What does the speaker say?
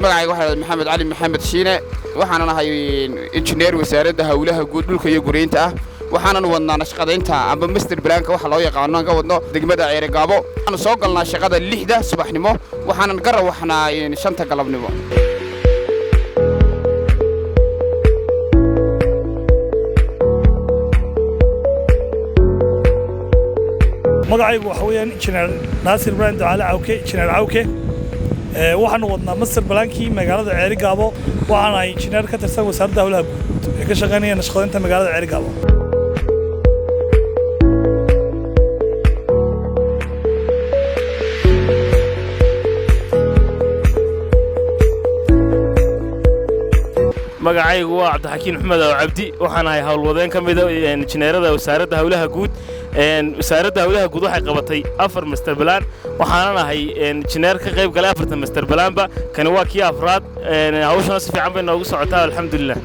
magacayga waxa Maxamed Ali Maxamed Shiine waxaan ahay injineer wasaaradda Hawlaha Guud dhulka iyo Guryeynta ah waxaan wadnaa shaqadeynta amba master planka waxa loo yaqaan aan ka wadno degmada Ceerigaabo aan soo galnaa shaqada 6 subaxnimo waxaan garawaxnaa 5 galabnimo magacaygu waxa weeyaan injineer Naasir Brand Cali Awke injineer Awke waxaan wadnaa master plankii magaalada Ceerigaabo waxaan ahay injineer ka tirsan Wasarada Hawlaha Guud ee ka shaqeynaya shaqadeynta magaalada Ceerigaabo magacaygu waa Cabdixakiin Maxamed Cabdi waxaan ahay hawlwadeen kamid ah Engineerada Wasaaradda Hawlaha Guud Wasaaradda Hawlaha Guud waxay qabatay 4 master plan waxaan ahay engineer ka qayb galay 4 master plan ba kan waa kii afraad hawshan si fiican bay noogu socotaa alxamdulillah